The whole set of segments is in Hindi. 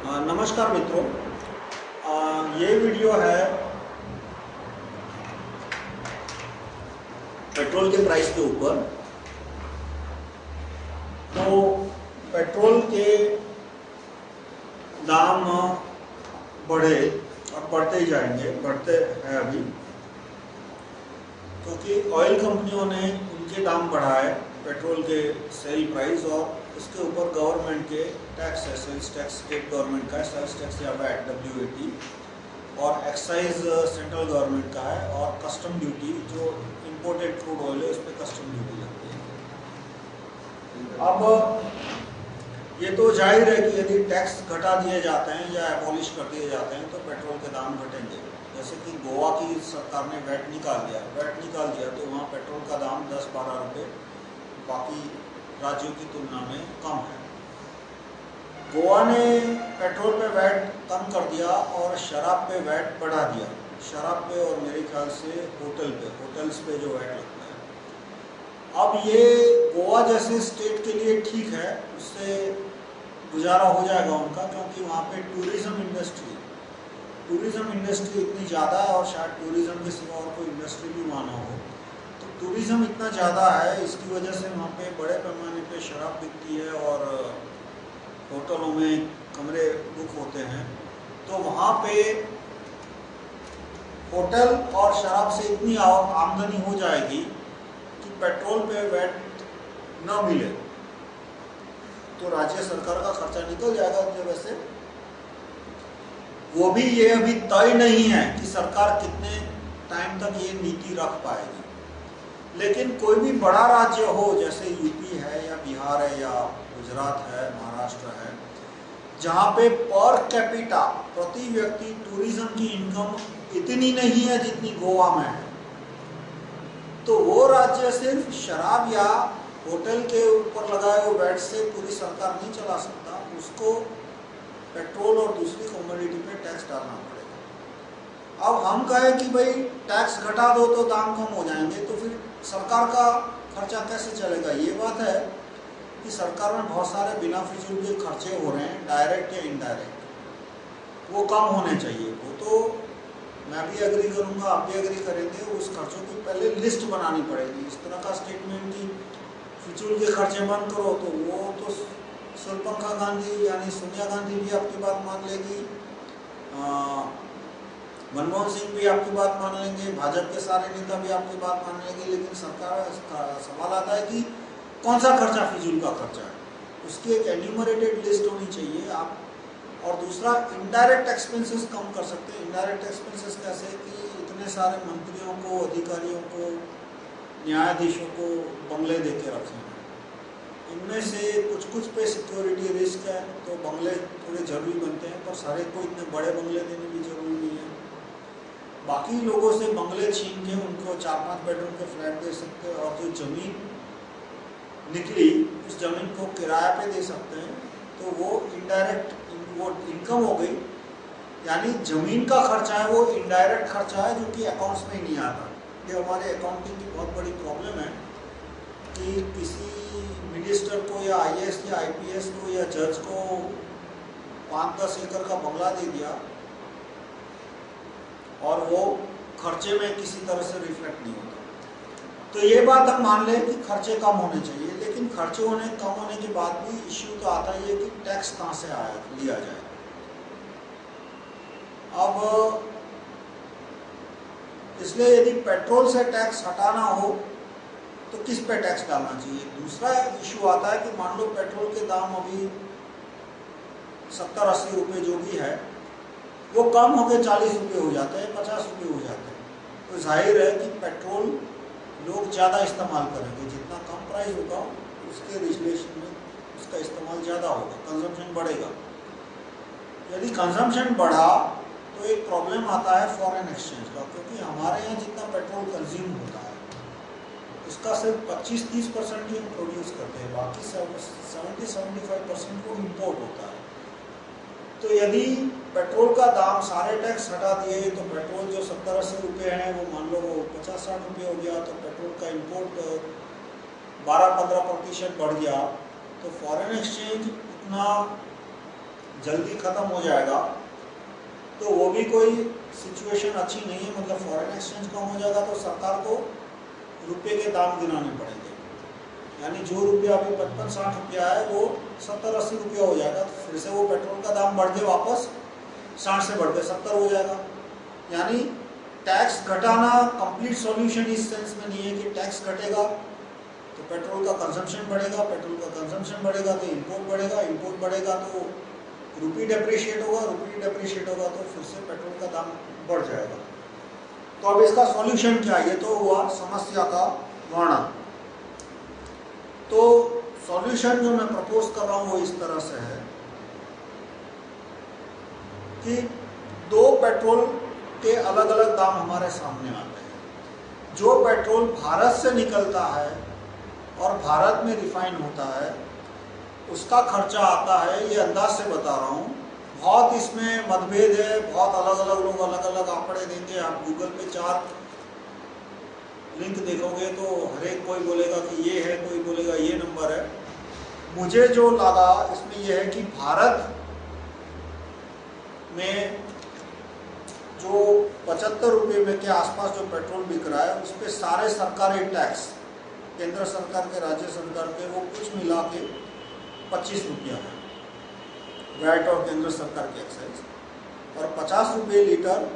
नमस्कार मित्रों, ये वीडियो है पेट्रोल के प्राइस के ऊपर। तो पेट्रोल के दाम बढ़े और बढ़ते ही जाएंगे, बढ़ते हैं अभी, क्योंकि ऑयल कंपनियों ने उनके दाम बढ़ाए, पेट्रोल के सेल प्राइस, और इसके ऊपर गवर्नमेंट के टैक्स है, सेल्स टैक्स स्टेट गवर्नमेंट का है, सेल्स टैक्स या वैट WAT, और एक्साइज सेंट्रल गवर्नमेंट का है, और कस्टम ड्यूटी जो इंपोर्टेड क्रूड ऑयल है उस पर कस्टम ड्यूटी लगती है। अब ये तो जाहिर है कि यदि टैक्स घटा दिए जाते हैं या एबॉलिश कर दिए जाते हैं तो पेट्रोल के दाम घटेंगे। जैसे कि गोवा की सरकार ने वैट निकाल दिया तो वहाँ पेट्रोल का दाम 10-12 रुपये बाकी राज्यों की तुलना में कम है। गोवा ने पेट्रोल पे वैट कम कर दिया और शराब पे वैट बढ़ा दिया। शराब पे और मेरे ख्याल से होटल्स पे जो वैट लगता है। अब ये गोवा जैसे स्टेट के लिए ठीक है, उससे गुजारा हो जाएगा उनका, क्योंकि वहाँ पे टूरिज्म इंडस्ट्री इतनी ज़्यादा है, और शायद टूरिज्म के सिवा और कोई इंडस्ट्री भी वहाँ ना हो। तो टूरिज्म इतना ज़्यादा है, इसकी वजह से वहाँ पे बड़े पैमाने पे शराब बिकती है और होटलों में कमरे बुक होते हैं। तो वहाँ पे होटल और शराब से इतनी आमदनी हो जाएगी कि पेट्रोल पे वैट न मिले तो राज्य सरकार का खर्चा निकल जाएगा उनके वैसे। वो भी ये अभी तय नहीं है कि सरकार कितने टाइम तक ये नीति रख पाएगी, लेकिन कोई भी बड़ा राज्य हो, जैसे यूपी है या बिहार है या गुजरात है, महाराष्ट्र है, जहाँ पे पर कैपिटा प्रति व्यक्ति टूरिज्म की इनकम इतनी नहीं है जितनी गोवा में है, तो वो राज्य सिर्फ शराब या होटल के ऊपर लगाए हुए वैट से पूरी सरकार नहीं चला सकता। उसको पेट्रोल और दूसरी कमोडिटी पे टैक्स डालना पड़ेगा। अब हम कहें कि भाई टैक्स घटा दो तो दाम कम हो जाएंगे, तो फिर सरकार का खर्चा कैसे चलेगा? ये बात है कि सरकार में बहुत सारे बिना फिजूल के खर्चे हो रहे हैं, डायरेक्ट या इनडायरेक्ट, वो कम होने चाहिए। वो तो मैं भी एग्री करूँगा, आप भी एग्री करेंगे। उस खर्चों की पहले लिस्ट बनानी पड़ेगी। इस तरह का स्टेटमेंट कि फिजूल के खर्चे बंद करो, तो वो तो सुरपंखा गांधी यानी सोनिया गांधी भी आपकी बात मान लेगी, मनमोहन सिंह भी आपकी बात मान लेंगे, भाजपा के सारे नेता भी आपकी बात मान लेंगे, लेकिन सरकार का सवाल आता है कि कौन सा खर्चा फिजूल का खर्चा है, उसकी एक एन्यूमरेटेड लिस्ट होनी चाहिए आप। और दूसरा, इनडायरेक्ट एक्सपेंसेस कम कर सकते हैं। इनडायरेक्ट एक्सपेंसेस कैसे कि इतने सारे मंत्रियों को, अधिकारियों को, न्यायाधीशों को बंगले दे के रखे हैं, इनमें से कुछ पे सिक्योरिटी रिस्क है तो बंगले थोड़े जरूरी बनते हैं, पर सारे को इतने बड़े बंगले देने भी जरूरी नहीं है। बाकी लोगों से बंगले छीन के उनको 4-5 बेडरूम के फ्लैट दे सकते हैं, और जो जमीन निकली उस जमीन को किराया पे दे सकते हैं। तो वो इनडायरेक्ट वो इनकम हो गई, यानी जमीन का खर्चा है वो इनडायरेक्ट खर्चा है, जो कि अकाउंट्स में ही नहीं आता। ये हमारे अकाउंटिंग की बहुत बड़ी प्रॉब्लम है कि किसी मिनिस्टर को या IAS या IPS को या जज को 5-10 एकड़ का बंगला दे दिया और वो खर्चे में किसी तरह से रिफ्लेक्ट नहीं होता। तो ये बात हम मान लें कि खर्चे कम होने चाहिए, लेकिन खर्चे कम होने के बाद भी इश्यू तो आता ही है कि टैक्स कहाँ से लिया जाए। अब इसलिए यदि पेट्रोल से टैक्स हटाना हो तो किस पे टैक्स डालना चाहिए? दूसरा इशू आता है कि मान लो पेट्रोल के दाम अभी 70-80 रुपये जो भी है वो कम होकर 40 रुपये हो जाते हैं, 50 रुपये हो जाते हैं। तो जाहिर है कि पेट्रोल लोग ज़्यादा इस्तेमाल करेंगे। जितना कम प्राइस होगा उसके रिलेशन में उसका इस्तेमाल ज़्यादा होगा, कंजम्पशन बढ़ेगा। यदि कंजम्पशन बढ़ा तो एक प्रॉब्लम आता है फॉरेन एक्सचेंज का, क्योंकि हमारे यहाँ जितना पेट्रोल कंज्यूम होता है उसका सिर्फ 25-30% ही हम प्रोड्यूस करते हैं, बाकी 70-75% को इम्पोर्ट होता है। तो यदि पेट्रोल का दाम सारे टैक्स हटा दिए तो पेट्रोल जो 70-80 रुपये हैं वो मान लो वो 50-60 रुपये हो गया, तो पेट्रोल का इम्पोर्ट 12-15% बढ़ गया, तो फॉरेन एक्सचेंज उतना जल्दी खत्म हो जाएगा तो वो भी कोई सिचुएशन अच्छी नहीं है। मतलब फॉरेन एक्सचेंज कम हो जाएगा तो सरकार को रुपये के दाम गिनाने पड़ेंगे, यानी जो रुपया अभी 55-60 रुपया है वो 70-80 रुपया हो जाएगा, तो फिर से वो पेट्रोल का दाम बढ़ के वापस 60 से बढ़ के 70 हो जाएगा। यानी टैक्स घटाना कंप्लीट सॉल्यूशन इस सेंस में नहीं है कि टैक्स घटेगा तो पेट्रोल का कंजम्पशन बढ़ेगा, पेट्रोल का कंजम्पशन बढ़ेगा तो इंपोर्ट बढ़ेगा, इंपोर्ट बढ़ेगा तो रुपी डेप्रिशिएट होगा, रुपी डेप्रिशिएट होगा तो फिर से पेट्रोल का दाम बढ़ जाएगा। तो अब इसका सॉल्यूशन क्या है? ये तो हुआ समस्या का वर्णन। तो सॉल्यूशन जो मैं प्रपोज कर रहा हूं वो इस तरह से है कि दो पेट्रोल के अलग अलग दाम हमारे सामने आते हैं। जो पेट्रोल भारत से निकलता है और भारत में रिफाइन होता है उसका खर्चा आता है, ये अंदाज से बता रहा हूँ, बहुत इसमें मतभेद है, बहुत अलग अलग लोग अलग अलग आंकड़े देंगे। आप गूगल पे 4 लिंक देखोगे तो हर एक कोई बोलेगा कि ये है, कोई बोलेगा ये नंबर है। मुझे जो लगा इसमें यह है कि भारत में जो 75 रुपये में के आसपास जो पेट्रोल बिक रहा है उस पर सारे सरकारी टैक्स, केंद्र सरकार के, राज्य सरकार के, वो कुछ मिला के 25 रुपया है, वैट और केंद्र सरकार के एक्साइज, और 50 रुपये लीटर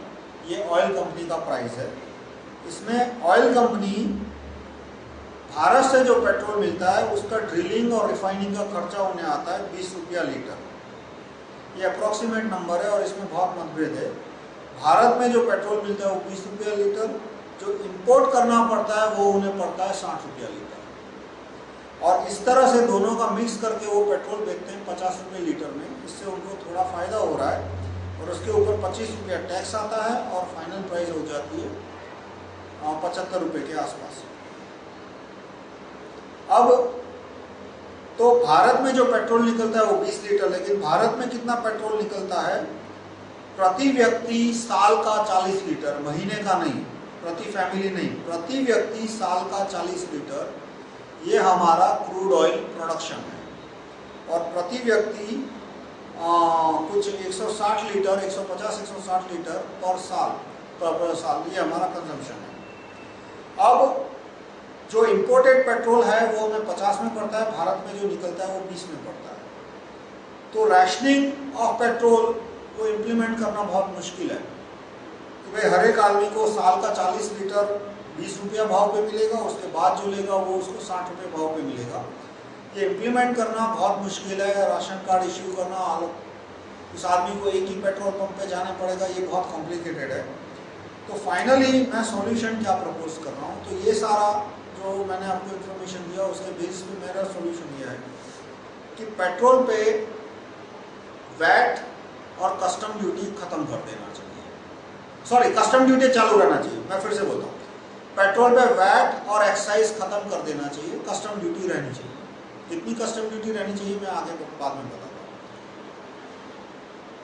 ये ऑयल कंपनी का प्राइस है। इसमें ऑयल कंपनी भारत से जो पेट्रोल मिलता है उसका ड्रिलिंग और रिफाइनिंग का खर्चा उन्हें आता है 20 रुपया लीटर। ये अप्रोक्सीमेट नंबर है और इसमें बहुत मतभेद है। भारत में जो पेट्रोल मिलता है वो 20 रुपया लीटर, जो इंपोर्ट करना पड़ता है वो उन्हें पड़ता है 60 रुपया लीटर, और इस तरह से दोनों का मिक्स करके वो पेट्रोल बेचते हैं 50 रुपये लीटर में। इससे उनको थोड़ा फ़ायदा हो रहा है और उसके ऊपर 25 रुपया टैक्स आता है और फाइनल प्राइस हो जाती है 75 रुपये के आसपास। अब तो भारत में जो पेट्रोल निकलता है वो 20 लीटर, लेकिन भारत में कितना पेट्रोल निकलता है प्रति व्यक्ति? साल का 40 लीटर, महीने का नहीं, प्रति फैमिली नहीं, प्रति व्यक्ति साल का 40 लीटर ये हमारा क्रूड ऑयल प्रोडक्शन है। और प्रति व्यक्ति कुछ 160 लीटर, 150-160 लीटर पर साल ये हमारा कंजम्पशन है। अब जो इंपोर्टेड पेट्रोल है वो हमें 50 में पड़ता है, भारत में जो निकलता है वो 20 में पड़ता है। तो रैशनिंग ऑफ पेट्रोल को इम्प्लीमेंट करना बहुत मुश्किल है कि भाई हर एक आदमी को साल का 40 लीटर 20 रुपया भाव पे मिलेगा, उसके बाद जो लेगा वो उसको 60 रुपये भाव पे मिलेगा। ये इम्प्लीमेंट करना बहुत मुश्किल है। राशन कार्ड इश्यू करना, उस आदमी को एक ही पेट्रोल पंप पे जाना पड़ेगा, ये बहुत कॉम्प्लिकेटेड है। तो फाइनली मैं सॉल्यूशन क्या प्रपोज कर रहा हूँ, तो ये सारा जो मैंने आपको इन्फॉर्मेशन दिया उसके बेसिस पे मेरा सॉल्यूशन ये है कि पेट्रोल पे वैट और कस्टम ड्यूटी खत्म कर देना चाहिए। सॉरी, कस्टम ड्यूटी चालू रहना चाहिए, मैं फिर से बोलता हूँ, पेट्रोल पे वैट और एक्साइज खत्म कर देना चाहिए, कस्टम ड्यूटी रहनी चाहिए। कितनी कस्टम ड्यूटी रहनी चाहिए मैं आगे बाद में बताता हूँ।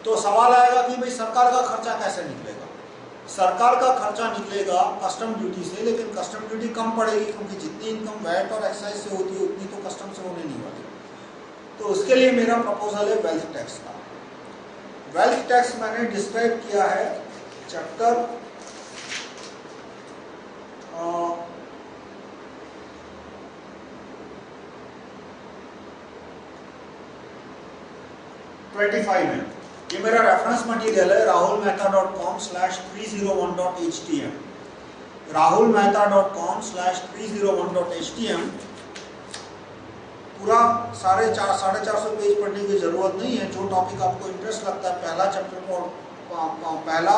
तो सवाल आएगा कि भाई सरकार का खर्चा कैसे निकलेगा? सरकार का खर्चा निकलेगा कस्टम ड्यूटी से, लेकिन कस्टम ड्यूटी कम पड़ेगी क्योंकि जितनी इनकम वैट और एक्साइज से होती है उतनी तो कस्टम से होने नहीं वाली। तो उसके लिए मेरा प्रपोजल है वेल्थ टैक्स का। वेल्थ टैक्स मैंने डिस्क्राइब किया है चैप्टर 25 में। ये मेरा रेफरेंस मटेरियल है rahulmehta.com/301.htm, rahulmehta.com/301.htm। पूरा 450 पेज पढ़ने की जरूरत नहीं है। जो टॉपिक आपको इंटरेस्ट लगता है, पहला चैप्टर को पहला,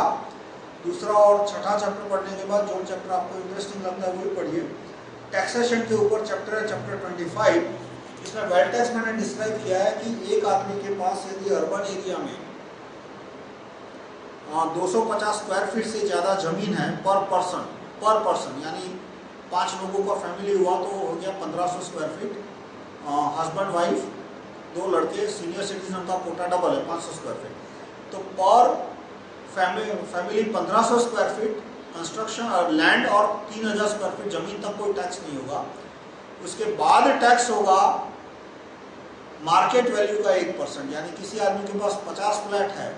दूसरा और छठा चैप्टर पढ़ने के बाद जो चैप्टर आपको इंटरेस्टिंग लगता है वही पढ़िए। टैक्सेशन के ऊपर चैप्टर है चैप्टर 25। इसमें वेल्थ टैक्स मैंने डिस्क्राइब किया है कि एक आदमी के पास यदि अर्बन एरिया में 250 स्क्वायर फीट से ज़्यादा जमीन है पर पर्सन, यानी 5 लोगों का फैमिली हुआ तो हो गया 1500 स्क्वायर फीट। हस्बैंड वाइफ 2 लड़के, सीनियर सिटीजन का कोटा डबल है 500 स्क्वायर फीट। तो पर फैमिली 1500 स्क्वायर फीट कंस्ट्रक्शन और लैंड और 3000 स्क्वायर फीट जमीन तक कोई टैक्स नहीं होगा। उसके बाद टैक्स होगा मार्केट वैल्यू का 1%, यानी किसी आदमी के पास 50 फ्लैट है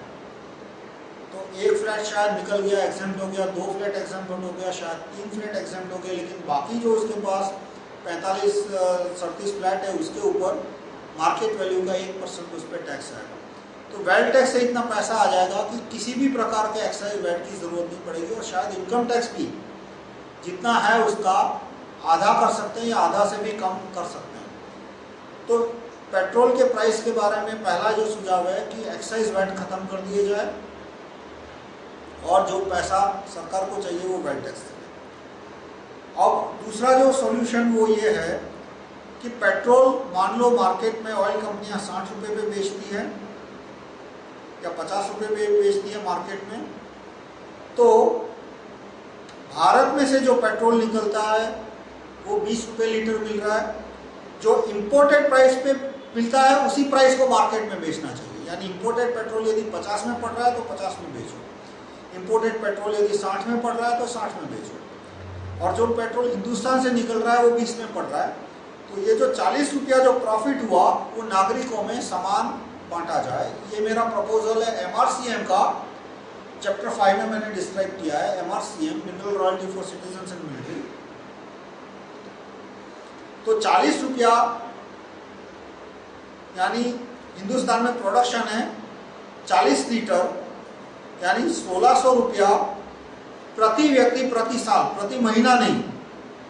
तो एक फ्लैट शायद निकल गया, एग्जेम्प्ट हो गया, 2 फ्लैट एग्जेम्प्ट हो गया, शायद 3 फ्लैट एग्जेम्प्ट हो गया, लेकिन बाकी जो उसके पास 45-37 फ्लैट है उसके ऊपर मार्केट वैल्यू का 1% उस पर टैक्स आएगा। तो वेल्थ टैक्स से इतना पैसा आ जाएगा कि किसी भी प्रकार के एक्साइज वैट की जरूरत नहीं पड़ेगी, और शायद इनकम टैक्स भी जितना है उसका आधा कर सकते हैं या आधा से भी कम कर सकते हैं। तो पेट्रोल के प्राइस के बारे में पहला जो सुझाव है कि एक्साइज वैट खत्म कर दिए जाए और जो पैसा सरकार को चाहिए वो वेल्थ टैक्स से। अब दूसरा जो सॉल्यूशन वो ये है कि पेट्रोल, मान लो मार्केट में ऑयल कंपनियां 60 रुपये पे बेचती है या 50 रुपये पे बेचती है मार्केट में, तो भारत में से जो पेट्रोल निकलता है वो 20 रुपये लीटर मिल रहा है। जो इम्पोर्टेड प्राइस पे मिलता है उसी प्राइस को मार्केट में बेचना चाहिए, यानी इम्पोर्टेड पेट्रोल यदि 50 में पड़ रहा है तो 50 में बेचो, इम्पोर्टेड पेट्रोल यदि 60 में पड़ रहा है तो 60 में बेचो, और जो पेट्रोल हिंदुस्तान से निकल रहा है वो 20 में पड़ रहा है। तो ये जो 40 रुपया जो प्रॉफिट हुआ वो नागरिकों में समान बांटा जाए। ये मेरा प्रपोजल है एमआरसीएम का, चैप्टर 5 में मैंने डिस्क्राइब किया है, MRCM, mineral royalty for citizens and military. तो 40 रुपया, यानी हिंदुस्तान में प्रोडक्शन है 40 लीटर, यानी 1600 रुपया प्रति व्यक्ति प्रति साल, प्रति महीना नहीं,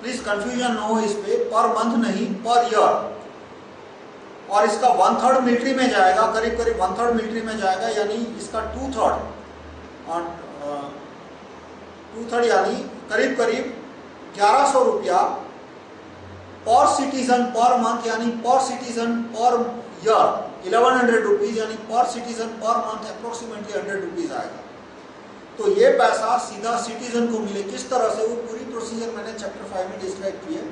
प्लीज कंफ्यूजन न हो इस पे, पर मंथ नहीं, पर ईयर। और इसका 1/3 मिलिट्री में जाएगा, करीब करीब 1/3 मिलिट्री में जाएगा, यानी इसका 2/3 यानी करीब करीब 1100 रुपया पर सिटीजन पर मंथ, यानी पर सिटीजन पर ईयर 1100 रुपीज, यानी पर citizen per month approximately 100 rupees आएगा। तो ये पैसा सीधा सिटीजन को मिले। किस तरह से, वो पूरी प्रोसीजर मैंने चैप्टर 5 में डिस्क्राइब की है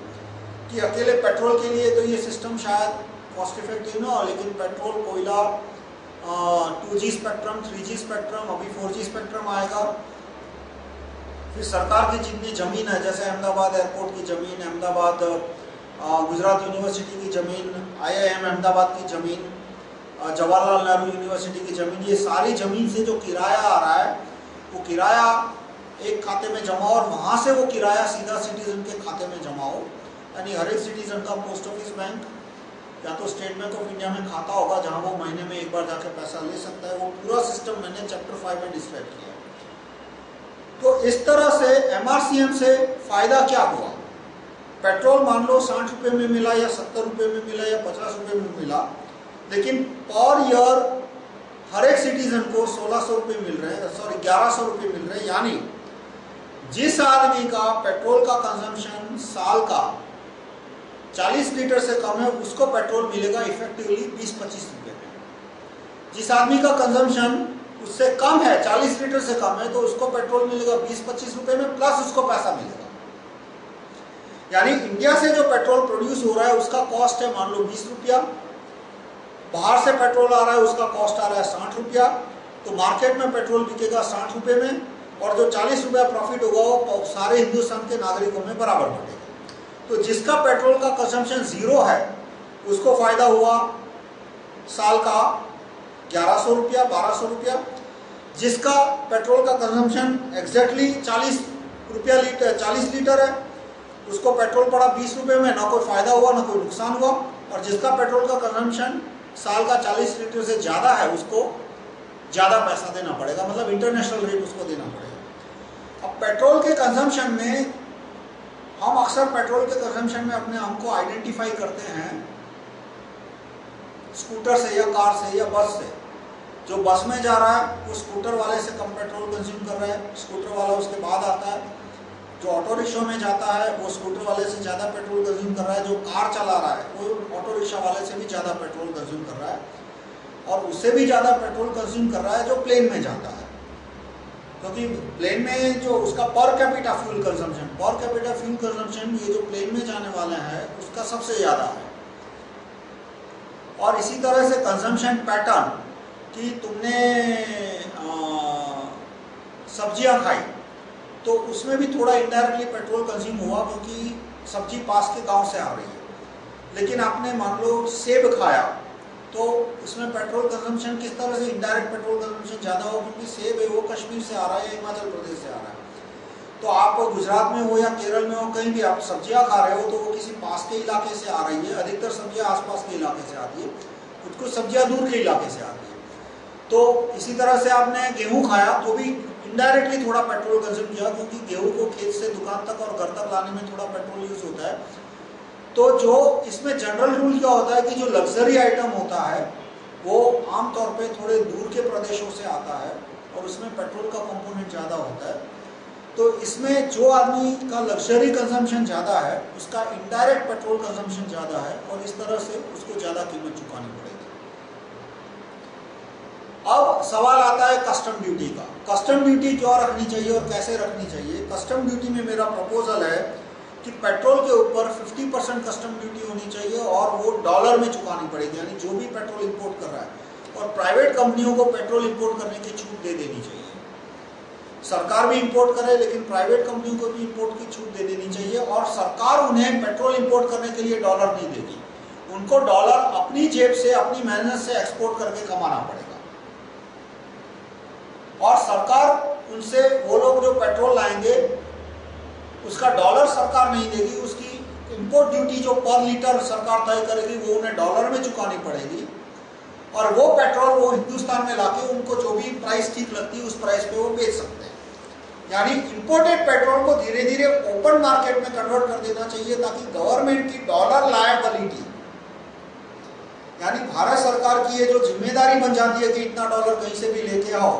कि अकेले पेट्रोल के लिए तो ये सिस्टम शायद कॉस्ट इफेक्टिव ना हो, लेकिन पेट्रोल, कोयला, 2G स्पेक्ट्रम, 3G स्पेक्ट्रम, अभी 4G स्पेक्ट्रम आएगा, फिर सरकार की जितनी जमीन है, जैसे अहमदाबाद एयरपोर्ट की जमीन, अहमदाबाद गुजरात यूनिवर्सिटी की जमीन, IIM अहमदाबाद की जमीन, जवाहरलाल नेहरू यूनिवर्सिटी की जमीन, ये सारी जमीन से जो किराया आ रहा है वो किराया एक खाते में जमा हो और वहाँ से वो किराया सीधा सिटीजन के खाते में जमा हो। यानी हर एक सिटीजन का पोस्ट ऑफिस बैंक या तो स्टेट बैंक ऑफ इंडिया में खाता होगा जहाँ वो महीने में एक बार जाके पैसा ले सकता है। वो पूरा सिस्टम मैंने चैप्टर 5 में डिस्क्राइब किया। तो इस तरह से एमआरसीएम से फायदा क्या हुआ? पेट्रोल मान लो 60 रुपये में मिला या 70 रुपये में मिला या 50 रुपये में मिला, लेकिन पर ईयर हर एक सिटीजन को 1600 रुपये मिल रहे हैं, सॉरी 1100 रुपये मिल रहे हैं। यानी जिस आदमी का पेट्रोल का कंजम्पशन साल का 40 लीटर से कम है उसको पेट्रोल मिलेगा इफेक्टिवली 20-25 रुपये में। जिस आदमी का कंजम्पशन उससे कम है, 40 लीटर से कम है, तो उसको पेट्रोल मिलेगा 20-25 रुपये में, प्लस उसको पैसा मिलेगा। यानी इंडिया से जो पेट्रोल प्रोड्यूस हो रहा है उसका कॉस्ट है मान लो 20 रुपया, बाहर से पेट्रोल आ रहा है उसका कॉस्ट आ रहा है 60 रुपया, तो मार्केट में पेट्रोल बिकेगा 60 रुपये में, और जो 40 रुपया प्रॉफिट होगा वो सारे हिंदुस्तान के नागरिकों में बराबर बटेगा। तो जिसका पेट्रोल का कंजम्पशन 0 है उसको फायदा हुआ साल का 1100 रुपया, 1200 रुपया। जिसका पेट्रोल का कंजम्पशन एग्जैक्टली 40 रुपया लीटर, 40 लीटर है, उसको पेट्रोल पड़ा 20 रुपये में, ना कोई फायदा हुआ ना कोई नुकसान हुआ। और जिसका पेट्रोल का कंजम्पशन साल का 40 लीटर से ज़्यादा है उसको ज़्यादा पैसा देना पड़ेगा, मतलब इंटरनेशनल रेट उसको देना पड़ेगा। अब पेट्रोल के कंजम्पशन में हम अक्सर पेट्रोल के कंजम्पशन में अपने हम को आइडेंटिफाई करते हैं स्कूटर से या कार से या बस से। जो बस में जा रहा है वो स्कूटर वाले से कम पेट्रोल कंज्यूम कर रहा है, स्कूटर वाला उसके बाद आता है। जो ऑटो रिक्शा में जाता है वो स्कूटर वाले से ज़्यादा पेट्रोल कंज्यूम कर रहा है। जो कार चला रहा है वो ऑटो रिक्शा वाले से भी ज़्यादा पेट्रोल कंज्यूम कर रहा है, और उससे भी ज़्यादा पेट्रोल कंज्यूम कर रहा है जो प्लेन में जाता है, क्योंकि प्लेन में जो उसका पर कैपिटा फ्यूल कंजम्पशन ये जो प्लेन में जाने वाले हैं उसका सबसे ज़्यादा है। और इसी तरह से कंजम्पशन पैटर्न कि तुमने सब्जियां खाई तो उसमें भी थोड़ा इनडायरेक्टली पेट्रोल कंज्यूम हुआ, क्योंकि सब्जी पास के गांव से आ रही है। लेकिन आपने मान लो सेब खाया तो इसमें पेट्रोल कंजम्पशन किस तरह से इनडायरेक्ट पेट्रोल कंजम्पशन ज़्यादा हो, क्योंकि सेब है वो कश्मीर से आ रहा है, हिमाचल प्रदेश से आ रहा है। तो आप गुजरात में हो या केरल में हो, कहीं भी आप सब्जियां खा रहे हो तो वो किसी पास के इलाके से आ रही है। अधिकतर सब्जियां आसपास के इलाके से आती है, कुछ कुछ सब्जियां दूर के इलाके से आती है। तो इसी तरह से आपने गेहूं खाया तो भी इनडायरेक्टली थोड़ा पेट्रोल कंज्यूम किया, क्योंकि गेहूं को खेत से दुकान तक और घर तक लाने में थोड़ा पेट्रोल यूज होता है। तो जो इसमें जनरल रूल क्या होता है कि जो लग्जरी आइटम होता है वो आमतौर पे थोड़े दूर के प्रदेशों से आता है और उसमें पेट्रोल का कंपोनेंट ज़्यादा होता है। तो इसमें जो आदमी का लग्जरी कंजम्पशन ज़्यादा है उसका इनडायरेक्ट पेट्रोल कंजम्पशन ज़्यादा है और इस तरह से उसको ज़्यादा कीमत चुकानी पड़ेगी। अब सवाल आता है कस्टम ड्यूटी का। कस्टम ड्यूटी क्यों रखनी चाहिए और कैसे रखनी चाहिए? कस्टम ड्यूटी में मेरा प्रपोजल है कि पेट्रोल के ऊपर 50% कस्टम ड्यूटी होनी चाहिए और वो डॉलर में चुकानी पड़ेगी, यानी जो भी पेट्रोल इंपोर्ट कर रहा है। और प्राइवेट कंपनियों को पेट्रोल इंपोर्ट करने की छूट दे देनी चाहिए। सरकार भी इंपोर्ट करे लेकिन प्राइवेट कंपनियों को भी इंपोर्ट की छूट दे देनी चाहिए। और सरकार उन्हें पेट्रोल इंपोर्ट करने के लिए डॉलर नहीं देगी, उनको डॉलर अपनी जेब से अपनी मेहनत से एक्सपोर्ट करके कमाना पड़ेगा। और सरकार उनसे, वो लोग जो पेट्रोल लाएंगे उसका डॉलर सरकार नहीं देगी, उसकी इंपोर्ट ड्यूटी जो पर लीटर सरकार तय करेगी वो उन्हें डॉलर में चुकानी पड़ेगी। और वो पेट्रोल वो हिंदुस्तान में लाके उनको जो भी प्राइस ठीक लगती है उस प्राइस पे वो बेच सकते हैं। यानी इंपोर्टेड पेट्रोल को धीरे धीरे ओपन मार्केट में कन्वर्ट कर देना चाहिए, ताकि गवर्नमेंट की डॉलर लायबिलिटी, यानी भारत सरकार की ये जो जिम्मेदारी बन जाती है कि इतना डॉलर कहीं से भी लेके आओ,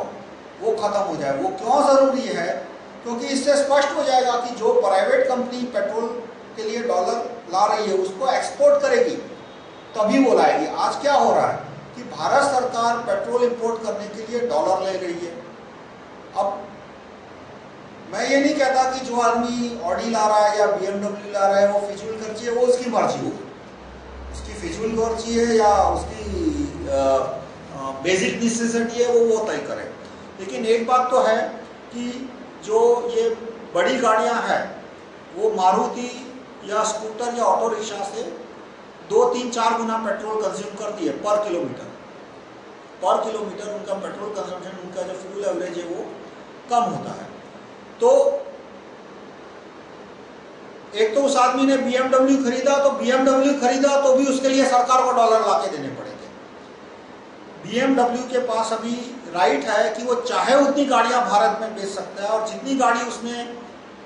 वो खत्म हो जाए। वो क्यों जरूरी है? क्योंकि इससे स्पष्ट हो जाएगा कि जो प्राइवेट कंपनी पेट्रोल के लिए डॉलर ला रही है उसको एक्सपोर्ट करेगी तभी वो लाएगी। आज क्या हो रहा है कि भारत सरकार पेट्रोल इंपोर्ट करने के लिए डॉलर ले रही है। अब मैं ये नहीं कहता कि जो आदमी ऑडी ला रहा है या BMW ला रहा है वो फिजूल खर्ची है, वो उसकी मर्जी हो, उसकी फिजूल खर्ची है या उसकी बेसिक नेसेसिटी है वो तय करे। लेकिन एक बात तो है कि जो ये बड़ी गाड़ियां हैं वो मारुति या स्कूटर या ऑटो रिक्शा से 2, 3, 4 गुना पेट्रोल कंज्यूम करती है पर किलोमीटर। पर किलोमीटर उनका पेट्रोल कंजम्पशन, उनका जो फ्यूल एवरेज है वो कम होता है। तो एक तो उस आदमी ने BMW खरीदा, तो BMW खरीदा तो भी उसके लिए सरकार को डॉलर लाके देने पड़ेंगे। BMW के पास अभी राइट है कि वो चाहे उतनी गाड़ियां भारत में बेच सकता है और जितनी गाड़ी उसने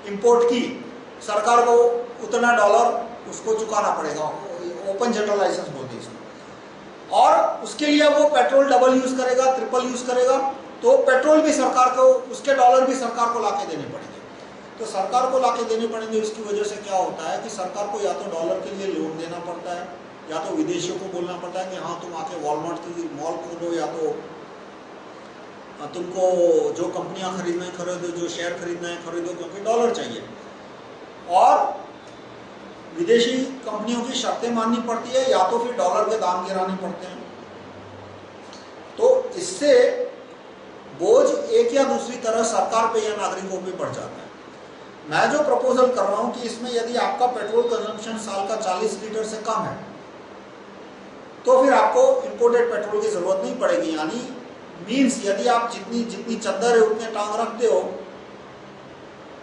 इंपोर्ट की सरकार को उतना डॉलर उसको चुकाना पड़ेगा। ओपन जनरल लाइसेंस बोलते हैं इसमें। और उसके लिए वो पेट्रोल डबल यूज करेगा, ट्रिपल यूज करेगा, तो पेट्रोल भी सरकार को, उसके डॉलर भी सरकार को लाके देने पड़ेंगे। तो सरकार को लाके देने पड़ेंगे, इसकी वजह से क्या होता है कि सरकार को या तो डॉलर के लिए लोन देना पड़ता है या तो विदेशियों को बोलना पड़ता है कि हाँ तुम आके वॉलमार्ट की मॉल खोलो, या तो तुमको जो कंपनियां खरीदना है खरीदो, जो शेयर खरीदना है खरीदो, क्योंकि डॉलर चाहिए। और विदेशी कंपनियों की शर्तें माननी पड़ती है या तो फिर डॉलर के दाम गिराने पड़ते हैं। तो इससे बोझ एक या दूसरी तरह सरकार पे या नागरिकों पे बढ़ जाता है। मैं जो प्रपोजल कर रहा हूं कि इसमें यदि आपका पेट्रोल कंजम्पशन साल का 40 लीटर से कम है तो फिर आपको इंपोर्टेड पेट्रोल की जरूरत नहीं पड़ेगी। यानी मीन्स यदि आप जितनी चद्दर है उतने टांग रखते हो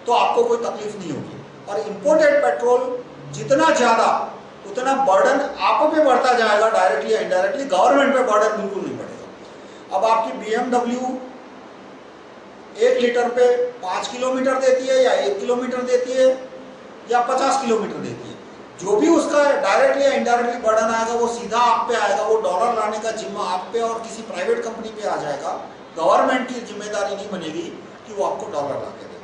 तो आपको कोई तकलीफ नहीं होगी। और इंपोर्टेड पेट्रोल जितना ज्यादा उतना बर्डन आप पे बढ़ता जाएगा, डायरेक्टली या इनडायरेक्टली। गवर्नमेंट पे बर्डन बिल्कुल नहीं पड़ेगा। अब आपकी BMW 1 लीटर पे 5 किलोमीटर देती है या 1 किलोमीटर देती है या 50 किलोमीटर देती है, जो भी उसका डायरेक्टली या इनडायरेक्टली बर्डन आएगा वो सीधा आप पे आएगा। वो डॉलर लाने का जिम्मा आप पे और किसी प्राइवेट कंपनी पे आ जाएगा। गवर्नमेंट की जिम्मेदारी नहीं बनेगी कि वो आपको डॉलर ला के दे।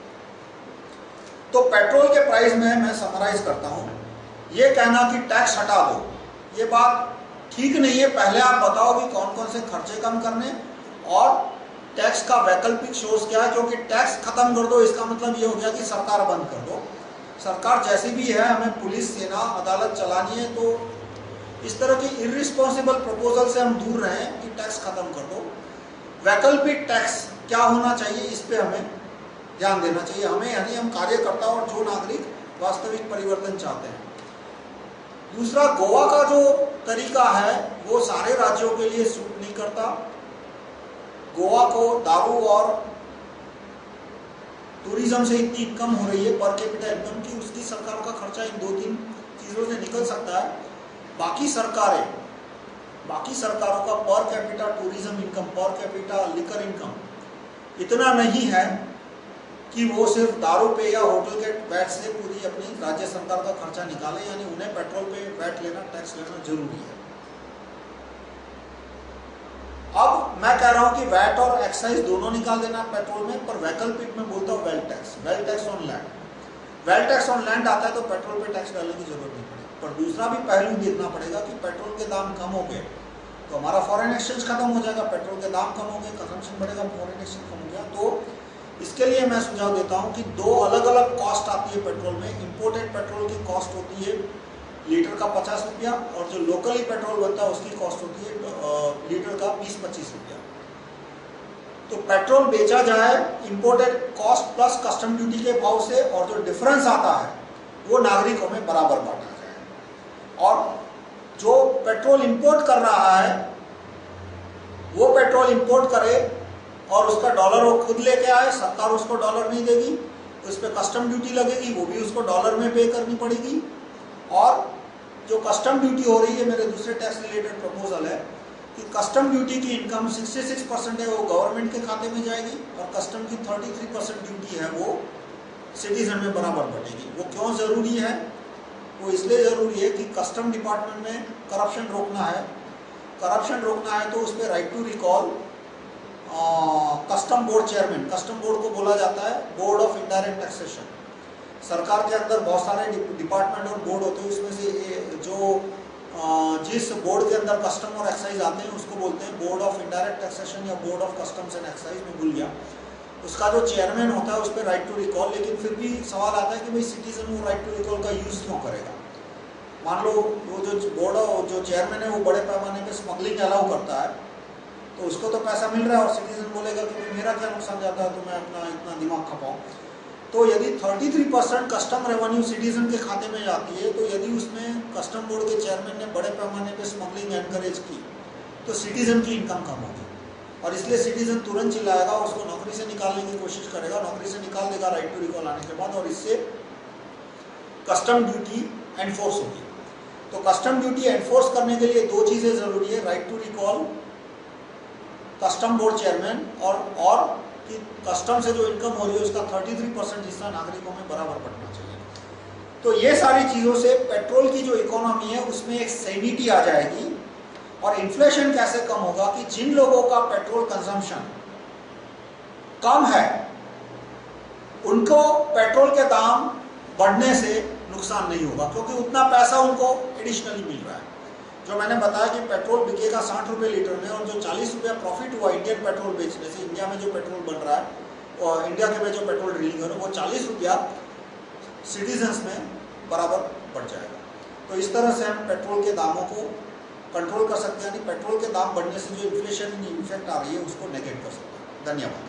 तो पेट्रोल के प्राइस में मैं समराइज करता हूं, ये कहना कि टैक्स हटा दो, ये बात ठीक नहीं है। पहले आप बताओ कि कौन कौन से खर्चे कम करने और टैक्स का वैकल्पिक सोर्स क्या है। क्योंकि टैक्स खत्म कर दो इसका मतलब ये हो गया कि सरकार बंद कर दो। सरकार जैसी भी है, हमें पुलिस, सेना, अदालत चलानी है, तो इस तरह की इर्रिस्पॉन्सिबल प्रपोजल से हम दूर रहें कि टैक्स खत्म कर दो। वैकल्पिक टैक्स क्या होना चाहिए इस पे हमें ध्यान देना चाहिए। हमें यानी हम कार्यकर्ता और जो नागरिक वास्तविक परिवर्तन चाहते हैं। दूसरा, गोवा का जो तरीका है वो सारे राज्यों के लिए सूट नहीं करता। गोवा को दारू और टूरिज्म से इतनी इनकम हो रही है, पर कैपिटा इनकम, की उसकी सरकार का खर्चा इन 2-3 चीजों से निकल सकता है। बाकी सरकारों का per capita tourism income, per capita liquor income इतना नहीं है कि वो सिर्फ दारू पे या होटल के वैट से पूरी अपनी राज्य सरकार का खर्चा निकाले, यानी उन्हें पेट्रोल पे वैट लेना, टैक्स लेना जरूरी है। अब मैं कह रहा हूं कि वैट और एक्साइज दोनों निकाल देना पेट्रोल में, पर वैकल्पिक में बोलता हूं wealth tax on land. Wealth tax on land आता है तो पेट्रोल पे टैक्स डालने की जरूरत नहीं पड़ेगी। पर दूसरा भी पहलू देखना पड़ेगा कि पेट्रोल के दाम कम हो गए तो हमारा फॉरेन एक्सचेंज खत्म हो जाएगा, पेट्रोल के दाम कम हो गए, कंजम्पशन बढ़ेगा, फॉरेन एक्सचेंज कम हो गया। तो इसके लिए मैं सुझाव देता हूं कि 2 अलग अलग कॉस्ट आती है पेट्रोल में। इंपोर्टेड पेट्रोल की कॉस्ट होती है लीटर का 50 रुपया, और जो लोकली पेट्रोल बनता है उसकी कॉस्ट होती है लीटर का 20-25 रुपया। तो पेट्रोल बेचा जाए imported cost plus custom duty के भाव से, और जो डिफरेंस आता है वो नागरिकों में बराबर बांटा जाए। और जो पेट्रोल इंपोर्ट कर रहा है वो पेट्रोल इंपोर्ट करे और उसका डॉलर वो खुद लेके आए, सरकार उसको डॉलर नहीं देगी, उस पर कस्टम ड्यूटी लगेगी, वो भी उसको डॉलर में पे करनी पड़ेगी। और जो कस्टम ड्यूटी हो रही है, मेरे दूसरे टैक्स रिलेटेड प्रपोजल है कि कस्टम ड्यूटी की इनकम 66% है वो गवर्नमेंट के खाते में जाएगी, और कस्टम की 33% ड्यूटी है वो सिटीजन में बराबर बटेगी। वो क्यों जरूरी है? वो इसलिए जरूरी है कि कस्टम डिपार्टमेंट में करप्शन रोकना है। करप्शन रोकना है तो उस पर right to recall custom board chairman, custom board को बोला जाता है बोर्ड ऑफ इनडायरेक्ट टैक्सेशन। सरकार के अंदर बहुत सारे डिपार्टमेंट और बोर्ड होते हैं, उसमें से जो जिस बोर्ड के अंदर कस्टम और एक्साइज आते हैं उसको बोलते हैं बोर्ड ऑफ इनडायरेक्ट टैक्सेशन या board of customs and excise, में भूल गया। उसका जो चेयरमैन होता है उस पर राइट टू रिकॉल, लेकिन फिर भी सवाल आता है कि भाई सिटीजन वो राइट टू रिकॉल का यूज क्यों करेगा? मान लो वो जो बोर्ड जो चेयरमैन है वो बड़े पैमाने पे स्मगलिंग अलाउ करता है, तो उसको तो पैसा मिल रहा है और सिटीजन बोलेगा कि मेरा क्या नुकसान जाता है तो मैं अपना इतना दिमाग खपाऊं। तो यदि 33% कस्टम रेवेन्यू सिटीजन के खाते में जाती है, तो यदि उसमें कस्टम बोर्ड के चेयरमैन ने बड़े पैमाने पे स्मगलिंग एनकरेज की तो सिटीजन की इनकम कम होगी, और इसलिए सिटीजन तुरंत चिल्लाएगा, उसको नौकरी से निकालने की कोशिश करेगा, नौकरी से निकाल देगा राइट टू रिकॉल आने के बाद, और इससे कस्टम ड्यूटी एनफोर्स होगी। तो कस्टम ड्यूटी एनफोर्स करने के लिए 2 चीजें जरूरी है, right to recall custom board chairman, और कि कस्टम से जो इनकम हो रही है उसका 33% हिस्सा नागरिकों में बराबर बढ़ना चाहिए। तो ये सारी चीजों से पेट्रोल की जो इकोनॉमी है उसमें एक सैनिटी आ जाएगी। और इन्फ्लेशन कैसे कम होगा कि जिन लोगों का पेट्रोल कंजम्पशन कम है उनको पेट्रोल के दाम बढ़ने से नुकसान नहीं होगा, क्योंकि उतना पैसा उनको एडिशनली मिल रहा है। जो मैंने बताया कि पेट्रोल बिकेगा 60 रुपये लीटर में, और जो 40 रुपया प्रॉफिट हुआ इंडियन पेट्रोल बेचने से, इंडिया में जो पेट्रोल बन रहा है और इंडिया के में जो पेट्रोल ड्रिलिंग हो रहा है, वो 40 रुपया सिटीजन्स में बराबर बढ़ जाएगा। तो इस तरह से हम पेट्रोल के दामों को कंट्रोल कर सकते हैं, यानी पेट्रोल के दाम बढ़ने से जो इन्फ्लेशन इफेक्ट आ रही है उसको नेगेट कर सकते हैं। धन्यवाद।